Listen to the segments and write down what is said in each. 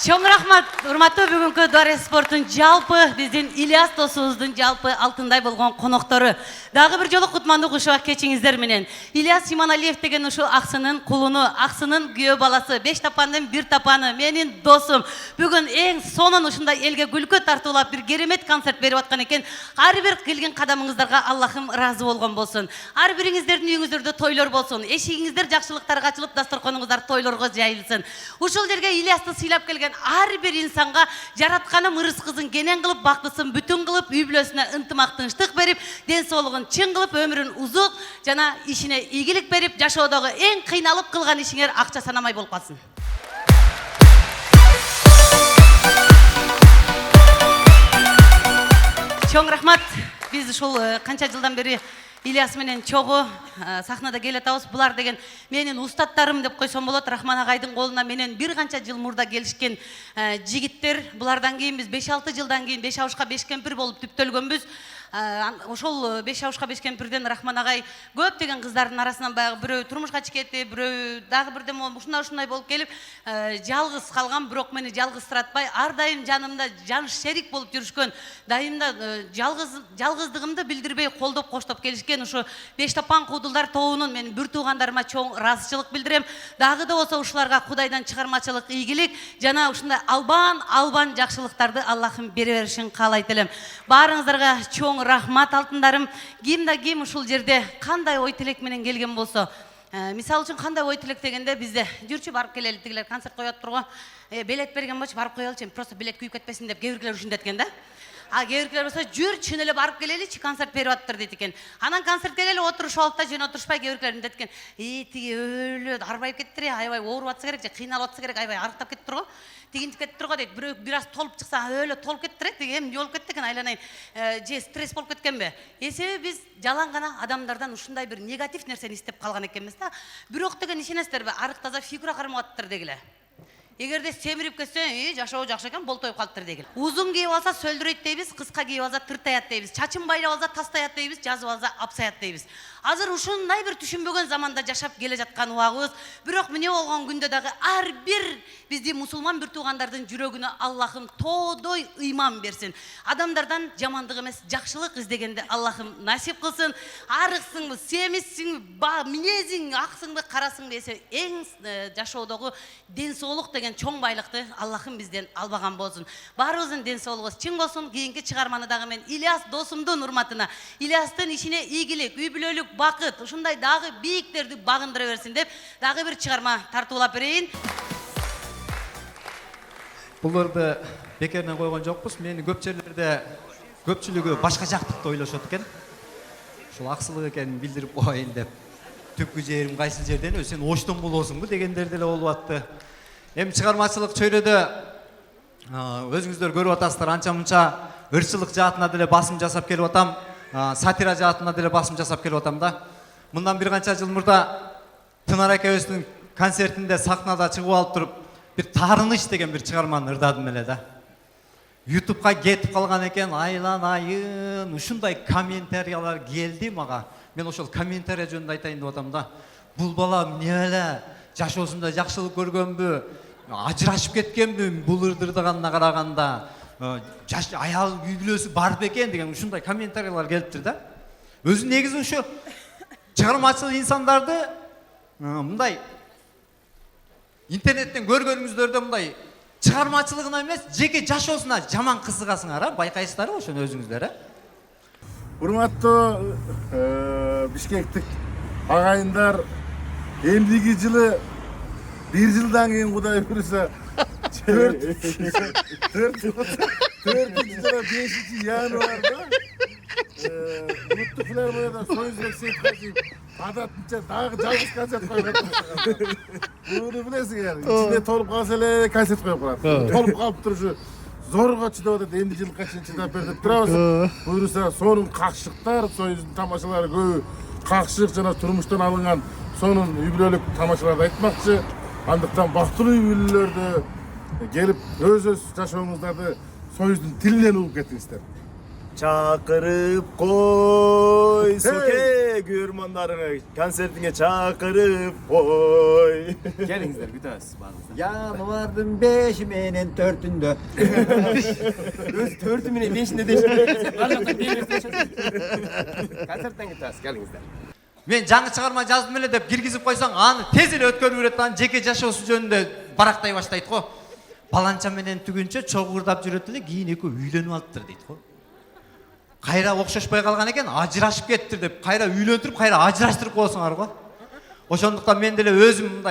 Чоң рахмат, урматтуу бүгүнкү Дуарес спорттун жалпы биздин Ильяс досубуздун жалпы алтындай болгон коноктору. Дагы бир жолу кутмандуу кушак кечиңиздер менен. Ильяс Иманалиев деген ушул аксынын кулуну, аксынын күйөө баласы, 5 тапандын 1 тапаны, менин досум. Бүгүн эң сонун ушундай элге күлкү тартуулап бир керемет концерт берип аткан экен. Ар бир келген кадамыңыздарга Аллахым ыраазы болгон болсун. Ар бириңиздердин үйүңүздөрдө тойлор болсун. Эшигиңиздер жакшылыктарга ачылып, дасторконуңуздар тойлорго жайылсын. Ушул жерге Ильясты сыйлап келген ар бир инсанга жаратканым ырыс кызын кенен кылып, бактысын бүтүн кылып, үй бүлөсүнө ынтымак тынчтык берип, ден соолугун чың кылып, өмүрүн узук жана ишине ийгилик берип, жашоодогу эң кыйналып кылган ишиңер акча санамай болуп калсын. Чоң рахмат. Биз ушул канча жылдан бери Ильяс менен чогуу сахнада келатабыз. Булар деген менин устаттарым деп койсом болот. Рахман агайдын колуна менен бир канча жыл мурда келишкен жигиттер. Булардан кийин биз 5-6 жылдан кийин 5 авушка 5 кемпир болуп түптөлгөнбүз. Ошол 5 авушка 5 кемпирден Рахман агай көптөгөн кыздардын арасынан баягы бирөө турмушка чыкети, бирөө дагы бирден ушундай болуп келип, жалгыз калган, бирок мени жалгызсыратпай, ар дайым жанымда жан шерик болуп жүрүшкөн, дайымда жалгыздыгымды билдирбей колдоп коштоп келишкен ушу 5 тапан куудулдар тобунун менин бир туугандарыма чоң ыраазычылык билдирем. Дагы да болсо ушуларга Кудайдан чыгармачылык, ийгилик жана ушундай албан жакшылыктарды Аллахым бере беришин каалайт элем. Баарыңыздарга чоң рахмат алтындарым. Ким да ким ушул жерде кандай ой тилек менен келген болсо, мисалы үчүн кандай ой тилек дегенде бизде жүрчү барып келели, тигилер концерт коёт турго, билет берген болчу барып коелучу, просто билет күйүп кетпесин деп кээ биркилер ушинтет экен да. Кээ-биркилер болсо жүр чын эле барып келеличи, концерт берип аттыр дейт экен. Анан концертке келип отурушуп алып да жөн отурушпай кээ-биркилер мынтет экен. Тиги өлөт, арбайып кеттир, аябай ооруп атса керек же кыйналып атса керек, аябай арыктап кеттир го. Тигинтип кеттир го дейт. Бирөө бир аз толуп чыкса, өлө толуп кеттир, тиги эми жолуп кетти экен, айланайын. Же стресс болуп кеткенби? Себеби биз жалаң гана адамдардан ушундай бир негатив нерсени издеп калган экенбиз да. Бирок деген ишенесиздерби? Арык таза фигура кармап аттыр дегиле. Эгерде семирип кетсе, жашоо жакшы экен, болтоюп калыптыр дегил. Узун кийип алса сөлдүрөйт дейбиз, кыска кийип алса тыртаят дейбиз. Чачын байлап алса тастаят дейбиз, жазып алса апсаят дейбиз. Азыр ушундай бир түшүнбөгөн заманда жашап келе жаткан убагыбыз. Бирок эмне болгон күндө дагы ар бир биздин мусулман бир туугандардын жүрөгүнө Аллахым тоодой ыйман берсин. Адамдардан жамандык эмес, жакшылык издегенди Аллахым насип кылсын. Арыксыңбы, семизсиңби, минезиң аксыңбы, карасыңбы эсе эң жашоодогу ден соолук деген чоң байлыкты Аллахым бизден албаган болсун. Баарыбыздын ден соолугубуз чың болсун. Кийинки чыгарманы дагы мен Ильяс досумдун урматына, Ильястын ишине ийгилик, үй бүлөлүк бакыт, ушундай дагы бийиктерди багындыра берсин деп дагы бир чыгарма тартуулап берейин. Буларды бекеринен койгон жокпуз. Мени көп жерлерде көпчүлүгү башка жактыкты ойлошот экен. Ушул аксылык экенин билдирип коеюн деп. Түпкү жерим кайсы жерден сен оштон болосуңбу дегендер деле болуп атты. Эми чыгармачылык чөйрөдө өзүңүздөр көрүп атасыздар, анча-мунча ырчылык жаатына деле басым жасап келип атам. Сатира жаатына деле басым жасап келип атам да. Мындан бир канча жыл мурда Тынар экөөбүздүн концертинде сахнада чыгып алып туруп, бир таарыныч деген бир чыгарманы ырдадым эле да. YouTube'га кетип калган экен, айланайын, ушундай комментариялар келди мага. Мен ошол комментарий жөнүндө айтайын деп атам да. Бул бала эмне эле жашоосунда жакшылык көргөнбү, ажырашып кеткенби бул ырдырдаганына караганда, аял үй бүлөсү бар бекен деген ушундай комментариялар келиптир да. Өзү негизи ушу чыгармачыл инсандарды мындай интернеттен көргөнүңүздөрдө мындай чыгармачылыгына эмес, жеке жашоосуна жаман кызыгасыңар, байкайсыздарбы ошону өзүңүздөр, Урматтуу бишкектик агайындар, эмдиги жылы бир жылдан кийин Кудай буйруса 4-5 январда Улуттук филармонияда Союзбек Сейиткалиев адатынча дагы жалгыз концерт коюп атат. Буну билесиңер, ичине толуп калса эле концерт коюп коет. Толуп калып турушу зорго чыдап атат, эмди жылга чейин чыдап бер деп турабыз. Буйруса сонун какшыктар, Союздун тамашалары көбү какшык жана турмуштан алынган сонун үй бүлөлүк тамашаларды айтмакчы. Андыктан бактылуу үй бүлөлөрдө келип өз жашооңуздарды Союздун тилинен угуп кетиңиздер. Çakırıp koy soke görmanlarını konsertine çağırıp oy. Gelingizler gütasiz bazıda. Ya vardım 5 menen 4'ünde. Öz 4 mine 5'inde deşen. Barjaktan gelirse konsertten gütasiz gelingizler. Men жаңы чыгарма жаздым эле деп киргизип койсоң, аны тез эле өткөрүп берет, анын жеке жашоосу жөнүндө барактай баштайт го. Баланча менен түгүнчө чогурдап жүрөт эле, кийин экөө үйлөнүп алыптыр дейт го. Кайра окшошпой калган экен, ажырашып кеттир деп, кайра үйлөндүрүп, кайра ажыраштырып коесуңар го. Ошондуктан мен деле өзүм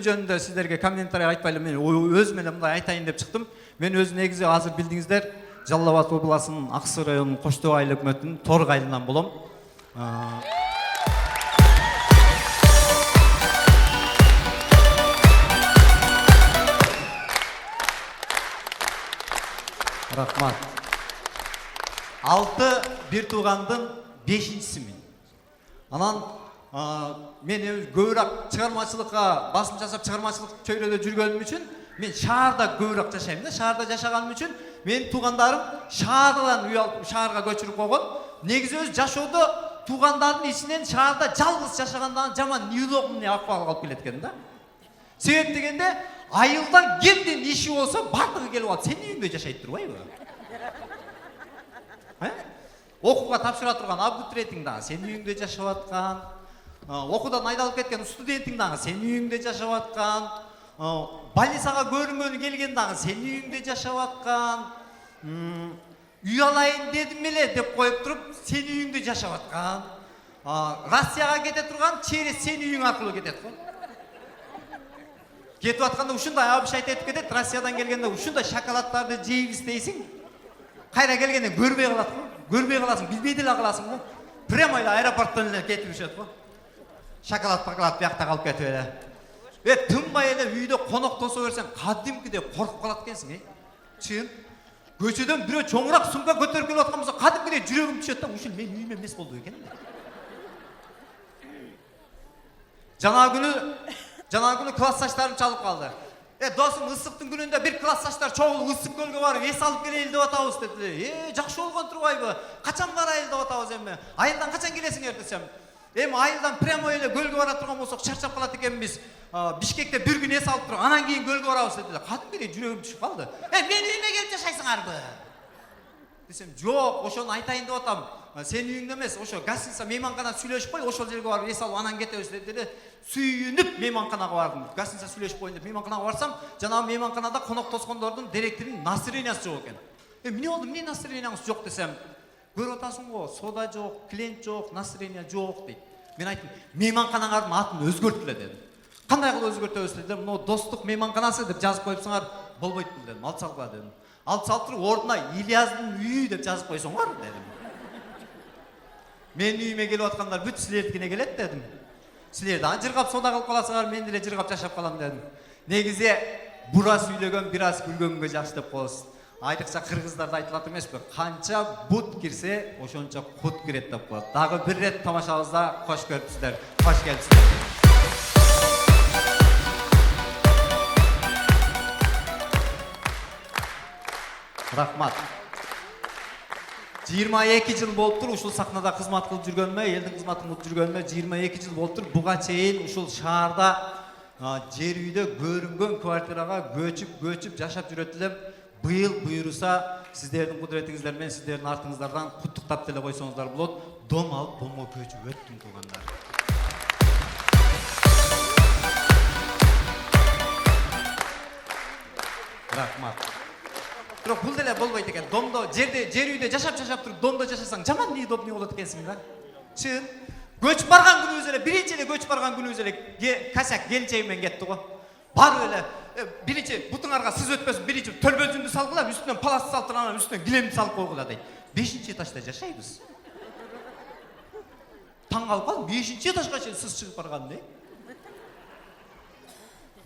жөнүндө сиздерге комментарий айтпай эле, мен өзүм эле мындай айтайын деп чыктым. Мен өзү негизи азыр билдиңиздер, Жалал Абад областынын Аксы районунун Коштоо айыл өкмөтүнүн Торг айылынан болом. Рахмат. 6 бир туугандын 5-симин. Анан мен көбүрөөк чыгармачылыкка басым жасап чыгармачылык чөйрөдө жүргөнүм үчүн мен шаарда көбүрөөк жашайм да. Шаарда жашаганым үчүн менин туугандарым шаардан үй алып шаарга көчүрүп койгон. Негизи өз жашоодо туугандардын ичинен шаарда жалгыз жашагандан жаман неудобный акыбал калып келет экен да. Себеп дегенде айылдан кимдин иши болсо бардыгы келип алып сенин үйүңдө жашайт турбайбы? Окууга тапшыра турган абитуриентиң дагы сенин үйүңдө жашап аткан, окуудан айдалып кеткен студентиң дагы сенин үйүңдө жашап аткан, больницага көрүнгөнү келген дагы сенин үйүңдө жашап аткан, үй алайын дедим эле деп коюп туруп сенин үйүңдө жашап аткан, Россияга кете турган через сенин үйүң аркылуу кетет го. Кетип атканда ушундай абышайт этип кетет, Россиядан келгенде ушундай шоколаддарды жейбиз дейсиң. Кайра келгенде көрбөй калат го. Көрбөй каласың, билбей деле каласың го. Прямо эле аэропорттон эле кетип жүрөт го. Шоколад биякта калып кетип эле. Тынбай эле үйдө конок тосо берсең, кадимкидей коркуп калат экенсиң, Чын. Көчөдөн бирөө чоңураак сумка көтөрүп келип аткан болсо, кадимкидей жүрөгүм түшөт да, ушул менин үйүм эмес болду экен. Жана күнү классташтарым чалып калды. Досум ысыктын күнүндө бир классташтар чогулуп ысык көлгө барып эс алып келели деп атабыз дедилер. Жакшы болгон турбайбы? Качан барайлы деп атабыз эми. Айылдан качан келесиңер десем. Эми айылдан прямо эле көлгө бара турган болсок чарчап калат экенбиз. Бишкекте бир күн эс алып туруп, анан кийин көлгө барабыз дедилер. Кадимгидей жүрөгүм түшүп калды. Менин үйүмө келип жашайсыңарбы? Десем, жок, ошону айтайын деп атам. Сенин үйүңдө эмес, ошо гостиница мейманкана сүйлөшүп кой, ошол жерге барып эс алып анан кетебиз дедилер. Сүйүнүп мейманканага бардым. Гостиница сүйлөшүп коеюн деп мейманканага барсам, жанагы мейманканада конок тоскондордун директорунун настроениясы жок экен. Эмне болду? Эмне настроенияңыз жок десем, көрүп атасың го, сода жок, клиент жок, настроения жок дейт. Мен айттым, мейманканаңардын атын өзгөрткүлө дедим. Кандай кылып өзгөртөбүз дедим. Мына достук мейманканасы деп жазып коюпсуңар, болбойт бул дедим. Алып салгыла дедим. Алып салып туруп ордуна Ильяздын үйү деп жазып койсоңор дедим. Менин үйүмө келип аткандар бүт силердикине келет дедим. Силер да жыргап сода кылып каласыңар, мен деле жыргап жашап калам дедим. Негизи бура сүйлөгөн бир аз күлгөнгө жакшы деп коебуз. Айрыкча кыргыздарда айтылат эмеспи? Канча бут кирсе, ошончо кут кирет деп коет. Дагы бир рет тамашабызда кош көрүпсүздөр. Кош келипсиздер. Рахмат. 22 жыл болуптур ушул сахнада кызмат кылып жүргөнүмө, элдин кызматын кылып жүргөнүмө 22 жыл болуптур. Буга чейин ушул шаарда жер үйдө көрүнгөн квартирага көчүп жашап жүрөт элем. Быйыл буйруса сиздердин кудуретиңиздер менен сиздердин артыңыздардан куттуктап деле койсоңуздар болот. Дом алып домго көчүп өттүм туугандар. Рахмат. Бирок бул деле болбойт экен. Домдо жер үйдө жашап туруп домдо жашасаң жаман неудобный болот экенсиң да. Чын. Көчүп барган күнүбүз эле, биринчи эле көчүп барган күнүбүз эле касак келчегим менен кетти го. Барып эле биринчи бутуңарга сыз өтпөсүн, биринчи төлбөзүндү салгыла, үстүнөн палас салып анан үстүнөн килемди салып койгула дейт. 5-чи этажда жашайбыз. Таң калып калдым, 5-чи этажга чейин сыз чыгып барган дейт.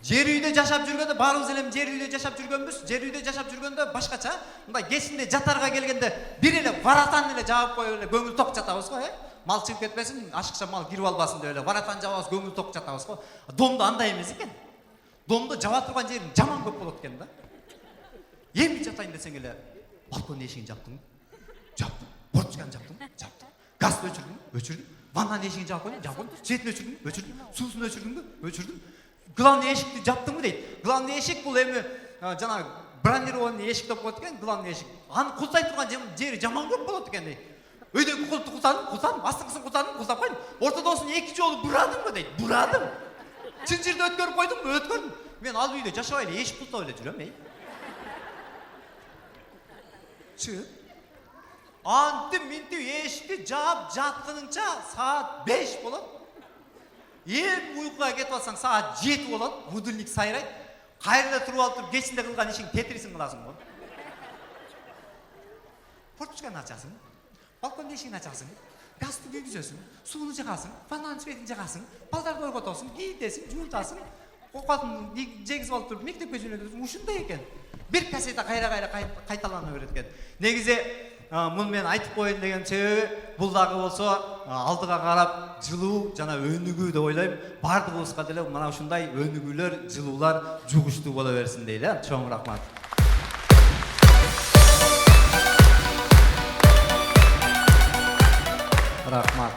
Жер үйдө жашап жүргөндө баарыбыз эле жер үйдө жашап жүргөнбүз. Жер үйдө жашап жүргөндө башкача, мындай кечинде жатарга келгенде бир эле варатан эле жаап коюп эле көңүл ток жатабыз го, Мал чыгып кетпесин, ашыкча мал кирип албасын деп эле варатан жабабыз, көңүл ток жатабыз го. Домдо андай эмес экен. Домдо жаба турган жерим жаман көп болот экен да. Эми жатайын десең эле балкон эшигин жаптым. Жаптым. Портчканы жаптым. Жаптым. Газды өчүрдүм. Vananın eşiğini jap koydum, jap koydum. Jetini öçürdüm, suusunu öçürdüm. Главный eşikti jaптыңбы дейт. Главный eşik бул эми жана бронированный эшик деп коет экен, главный эшик. Аны култай турган жери жаман көп болот экен дейт. Өйдөгү култу култадым, астыңкысын култап коюп, ортодосун 2 жолу бурадымбы дейт. Бурадым. Чын жерде өткөрүп койдум, өткөрдүм. Мен ал үйдө жашабай эле эшик култап эле жүрөм, Чын. Антип минтип эшикти жаап жатканыңча саат 5 болот. Эң уйкуга кетип атсаң саат 7 болот. Будильник сайрайт. Кайрда туруп алып кечинде кылган ишиң тетрисин кыласың го. Форточканы ачасың. Балкон эшигин ачасың. Газды күйгүзөсүң. Сууну жагасың. Ваннанын светин жагасың. Балдарды ойготосуң, кийитесиң, жуунтасың. Окуатын жегизип алып туруп мектепке жөнөтөсүң. Ушундай экен. Бир кассета кайра кайталана берет экен. Негизи муну мен айтып коеюн деген себеби бул дагы болсо алдыга карап жылуу жана өнүгүү деп ойлойм. Бардыгыбызга деле мына ушундай өнүгүүлөр, жылуулар жугуштуу боло берсин дейли. Чоң рахмат. Рахмат.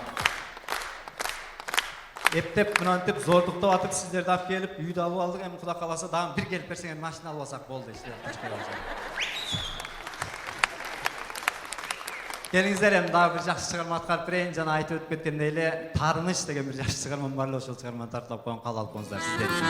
Эптеп мынантип зордуктап атып сиздерди алып келип үйдү алып алдык. Эми Кудай кааласа дагы бир келип берсең машина алып алсак болду иште. Келиңиздер, эми дагы бир жакшы чыгарма аткарып берейин. Жана айтып өтүп кеткендей эле Таарыныч деген бир жакшы чыгармам бар эле, ошол чыгарманы тартып коюм, каалап коюңуздар сиздер үчүн.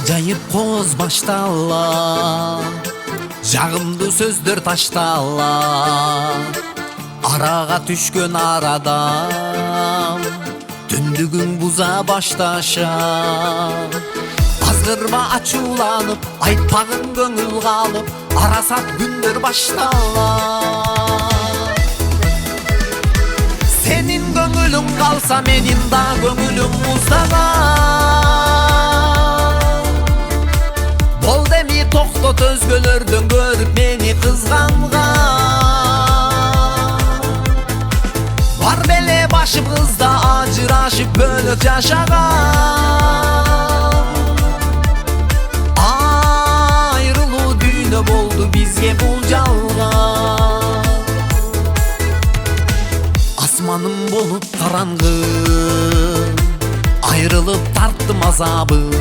Ajayip koz baştala, jagımdı sözdür taştala, araga түшкөн aradam, түндүгүн buza baştaşa. Azgırma açulanıp, айтпагын көңүл калып, арасат күндөр baştala. Senin көңүлүң kalsa, menin da көңүлүм muzdagan. Bol demi toktot özgölördün görüp meni kızgangan. Var bele başımızda acıraşıp bölük yaşagan. Ayrılığı düğünü boldu bizge bul jalgan. Asmanım bolup karangı, ayrılıp tarttım azabı.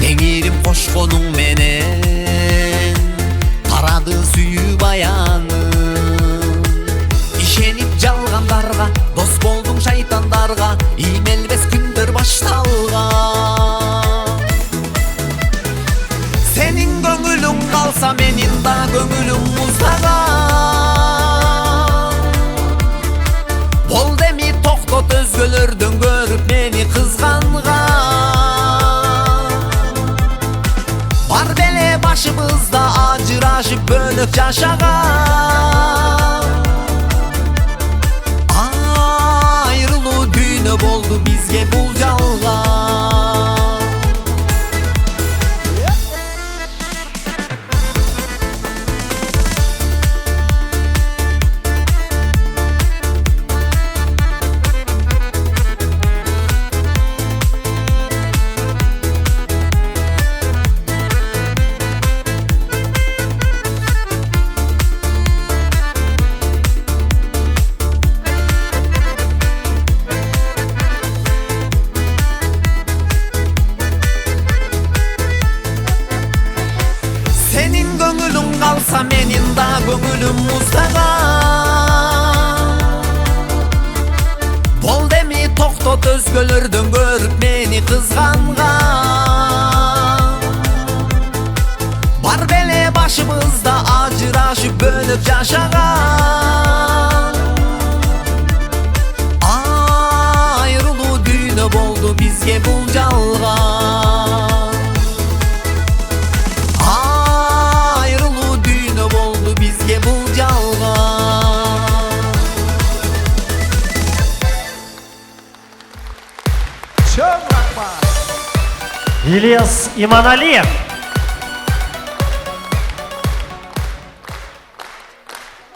Теңирим кошконуң менен тарады сүйүү баяның. Ишенип жалгандарга, дос болдуң шайтандарга, иймелбес күндөр башталган. Сенин көңүлүң калса, менин да көңүлүм муздаган. Бол деми токтот өзгөлөрдөн көрүп мени кызганган. Var bele başımızda acıraşıp bölük yaşagan. Ayrılığı düğünü boldu bizge bul jalgan. Kalsa menin da көңүлүм muzdagan. Bol demi toktot özgölördөн görüp meni kızgangan. Var bele başımızda acıraşıp bölüp yaşagan. Ayrılığı düğünü boldu bizge bul jalgan. Bizge bul jalgan. Çok rahmat. İlyas İmanaliyev.